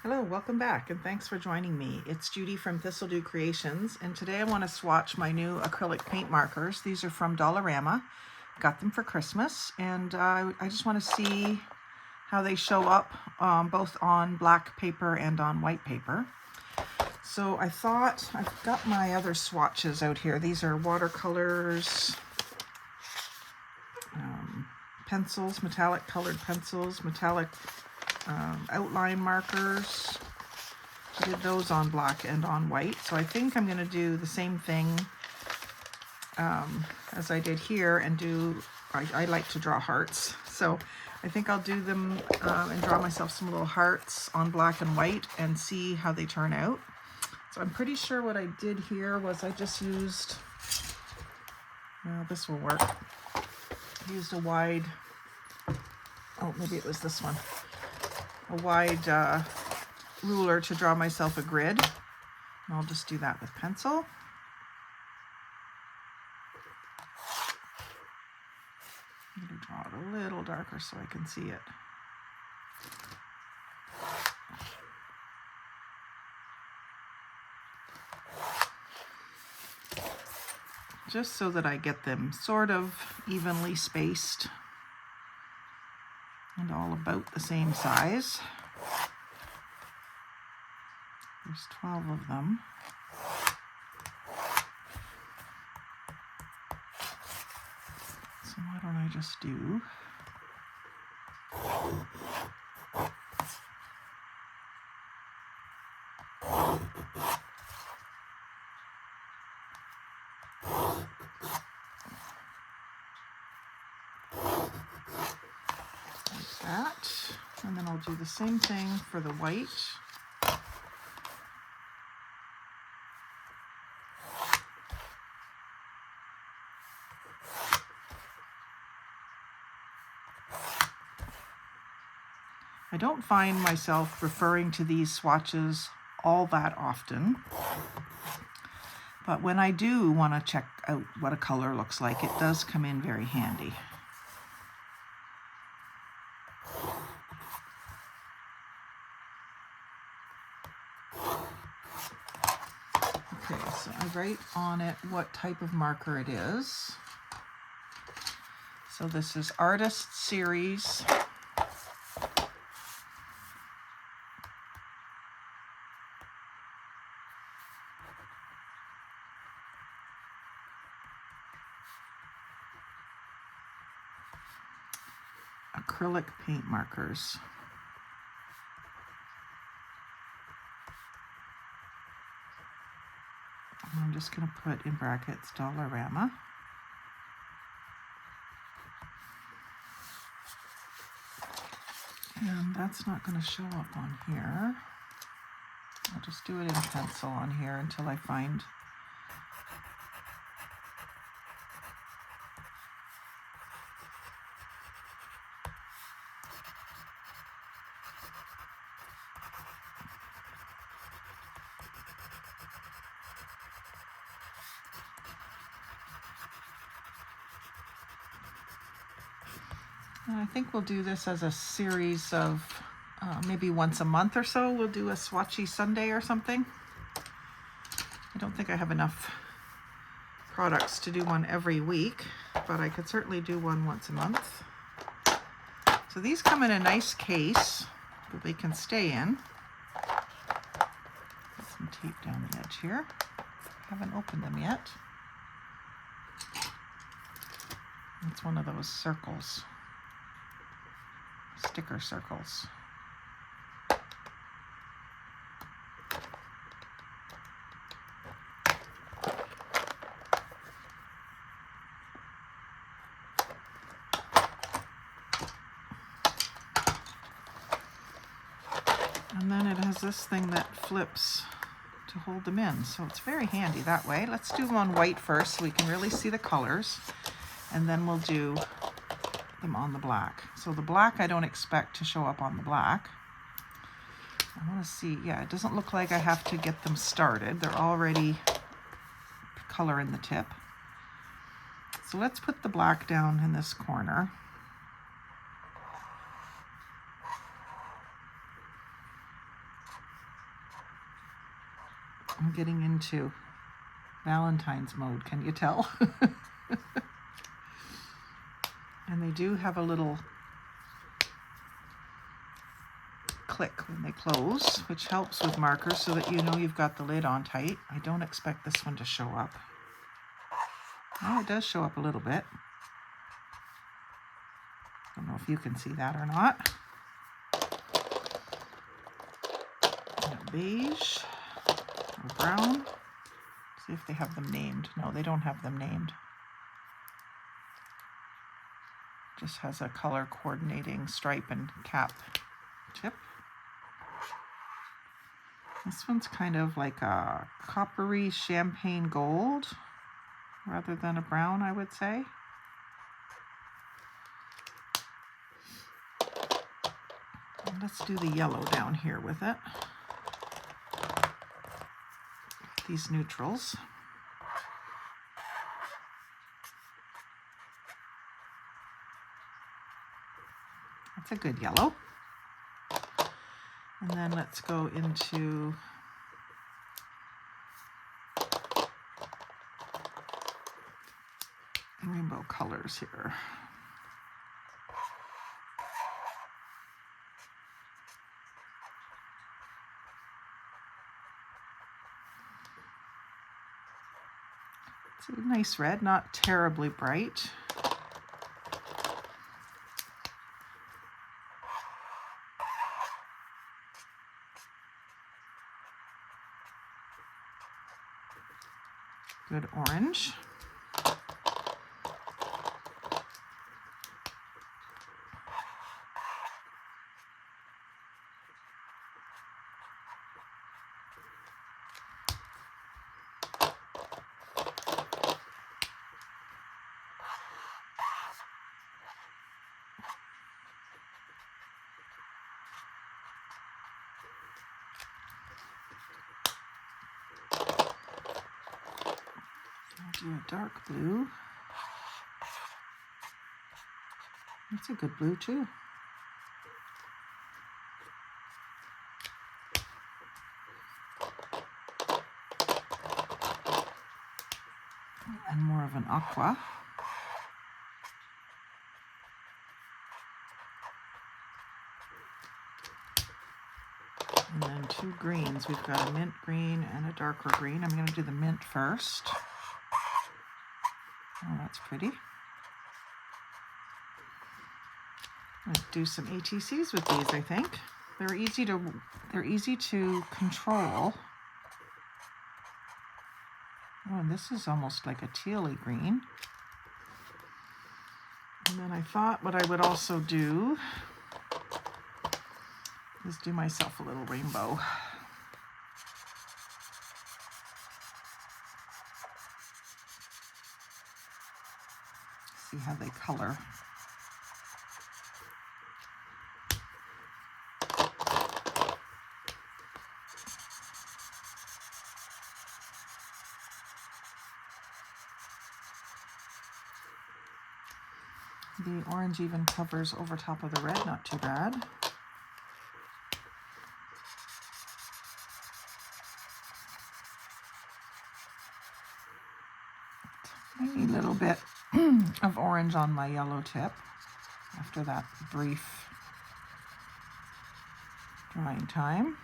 Hello, welcome back, and thanks for joining me. It's Judy from Thistledew Creations, and today I want to swatch my new acrylic paint markers. These are from Dollarama. Got them for Christmas, and I just want to see how they show up both on black paper and on white paper. So I thought, I've got my other swatches out here. These are watercolors, pencils, metallic colored pencils, metallic outline markers. I did those on black and on white, so I think I'm going to do the same thing as I did here and do, I like to draw hearts, so I think I'll do them and draw myself some little hearts on black and white and see how they turn out. So I'm pretty sure what I did here was I just used, well, this will work, I used a wide, oh maybe it was this one, a wide ruler to draw myself a grid. And I'll just do that with pencil. I'm going to draw it a little darker so I can see it. Just so that I get them sort of evenly spaced and all about the same size. There's 12 of them. So why don't I just do like that, and then I'll do the same thing for the white. I don't find myself referring to these swatches all that often, but when I do want to check out what a color looks like, it does come in very handy. Okay, so I write on it what type of marker it is. So this is Artist Series acrylic paint markers. And I'm just going to put in brackets Dollarama. And that's not going to show up on here. I'll just do it in pencil on here until I find and I think we'll do this as a series of maybe once a month or so. We'll do a swatchy Sunday or something. I don't think I have enough products to do one every week, but I could certainly do one once a month. So these come in a nice case that they can stay in. Put some tape down the edge here. Haven't opened them yet. It's one of those circles. Sticker circles. And then it has this thing that flips to hold them in, so it's very handy that way. Let's do them on white first so we can really see the colors, and then we'll do them on the black. So the black I don't expect to show up on the black. I want to see, yeah, it doesn't look like I have to get them started. They're already color in the tip. So let's put the black down in this corner. I'm getting into Valentine's mode, can you tell? And they do have a little click when they close, which helps with markers so that you know you've got the lid on tight. I don't expect this one to show up. Oh, it does show up a little bit. Don't know if you can see that or not. And a beige or brown. See if they have them named. No, they don't have them named. Just has a color coordinating stripe and cap tip. This one's kind of like a coppery champagne gold rather than a brown, I would say. And let's do the yellow down here with it. These neutrals. That's a good yellow. And then let's go into rainbow colors here. It's a nice red, not terribly bright. Good orange. Do a dark blue. That's a good blue too. And more of an aqua. And then two greens. We've got a mint green and a darker green. I'm going to do the mint first. Oh, that's pretty. Let's do some ATCs with these, I think. They're easy to control. Oh, and this is almost like a tealy green. And then I thought what I would also do is do myself a little rainbow. See how they color. The orange even covers over top of the red, not too bad. Tiny little bit of orange on my yellow tip after that brief drying time.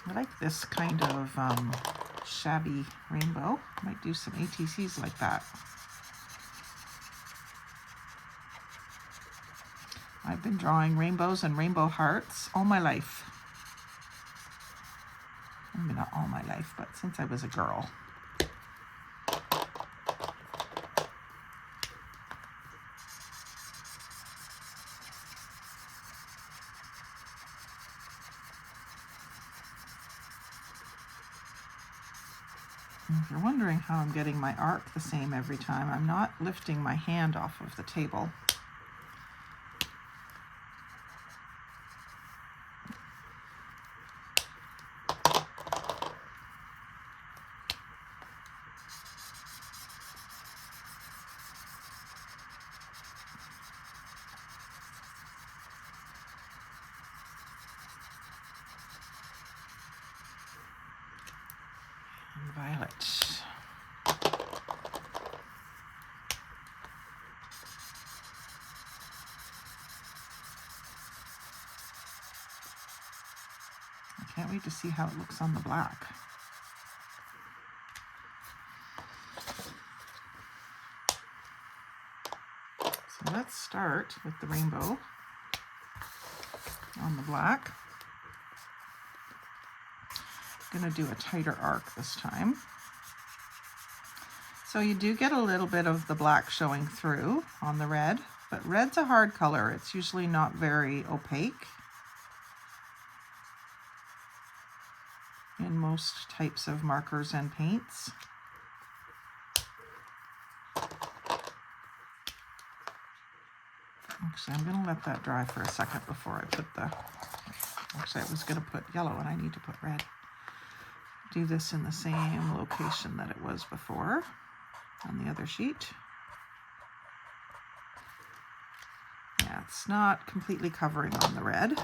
I like this kind of shabby rainbow. Might do some ATCs like that. I've been drawing rainbows and rainbow hearts all my life. I mean, not all my life, but since I was a girl. If you're wondering how I'm getting my arc the same every time, I'm not lifting my hand off of the table. Can't wait to see how it looks on the black. So let's start with the rainbow on the black. I'm going to do a tighter arc this time. So you do get a little bit of the black showing through on the red, but red's a hard color. It's usually not very opaque in most types of markers and paints. Actually, I'm going to let that dry for a second before I put the... Actually, I was going to put yellow and I need to put red. Do this in the same location that it was before on the other sheet. Yeah, it's not completely covering on the red.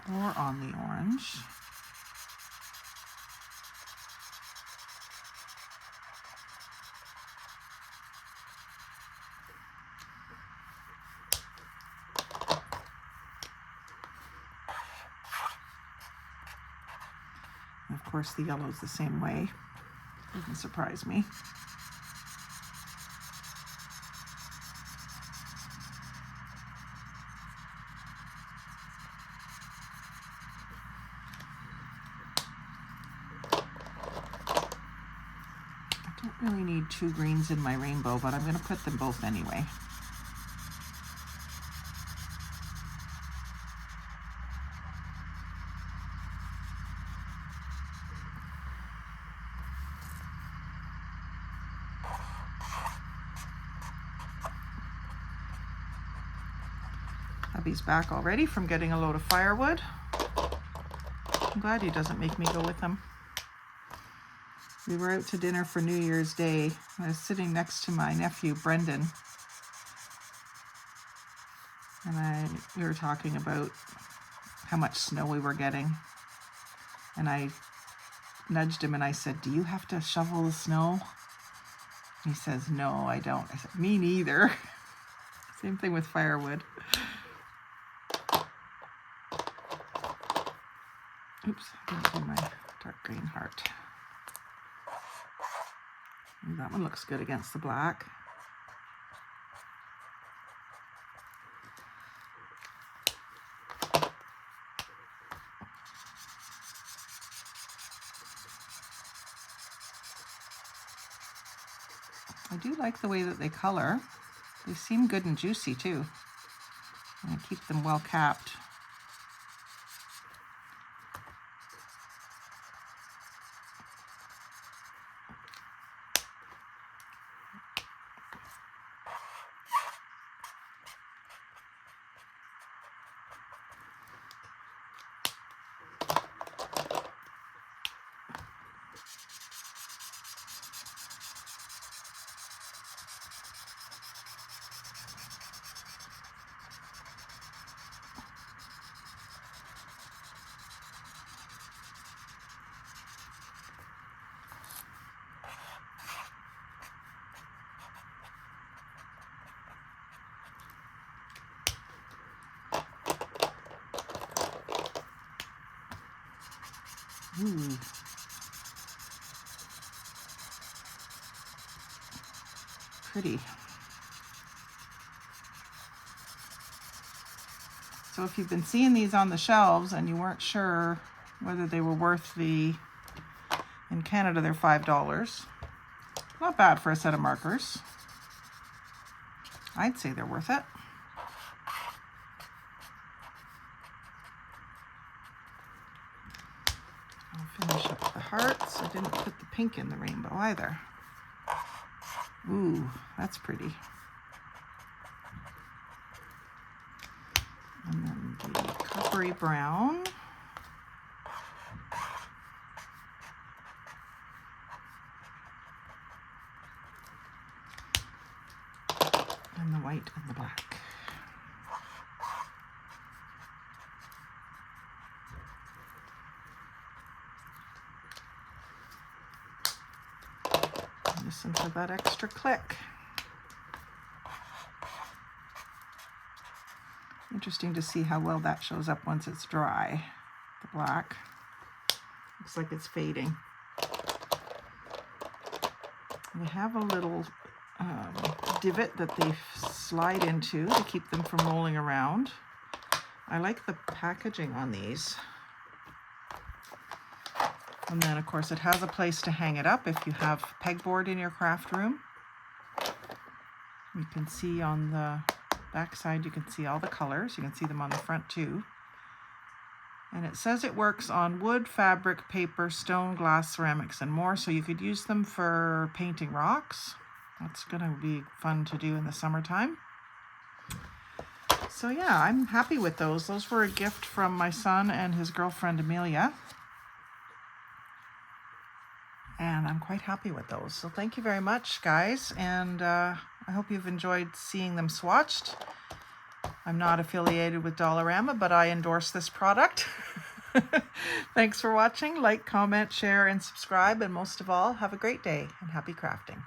Or on the orange. And of course the yellow is the same way. Doesn't surprise me. I don't really need two greens in my rainbow, but I'm going to put them both anyway. Hubby's back already from getting a load of firewood. I'm glad he doesn't make me go with him. We were out to dinner for New Year's Day. I was sitting next to my nephew, Brendan. And we were talking about how much snow we were getting. And I nudged him and I said, "Do you have to shovel the snow?" He says, "No, I don't." I said, "Me neither." Same thing with firewood. Oops, I didn't do my dark green heart. Ooh, that one looks good against the black. I do like the way that they color. They seem good and juicy too. And I keep them well capped. Ooh. Pretty. So if you've been seeing these on the shelves and you weren't sure whether they were worth in Canada they're $5. Not bad for a set of markers. I'd say they're worth it. I'll finish up the hearts. I didn't put the pink in the rainbow either. Ooh, that's pretty. And then the coppery brown. And the white and the black. Listen to that extra click. Interesting to see how well that shows up once it's dry. The black. Looks like it's fading. They have a little divot that they slide into to keep them from rolling around. I like the packaging on these. And then of course it has a place to hang it up if you have pegboard in your craft room. You can see on the back side, you can see all the colors. You can see them on the front too. And it says it works on wood, fabric, paper, stone, glass, ceramics, and more. So you could use them for painting rocks. That's gonna be fun to do in the summertime. So yeah, I'm happy with those. Those were a gift from my son and his girlfriend Amelia. And I'm quite happy with those. So thank you very much, guys. And I hope you've enjoyed seeing them swatched. I'm not affiliated with Dollarama, but I endorse this product. Thanks for watching. Like, comment, share, and subscribe. And most of all, have a great day and happy crafting.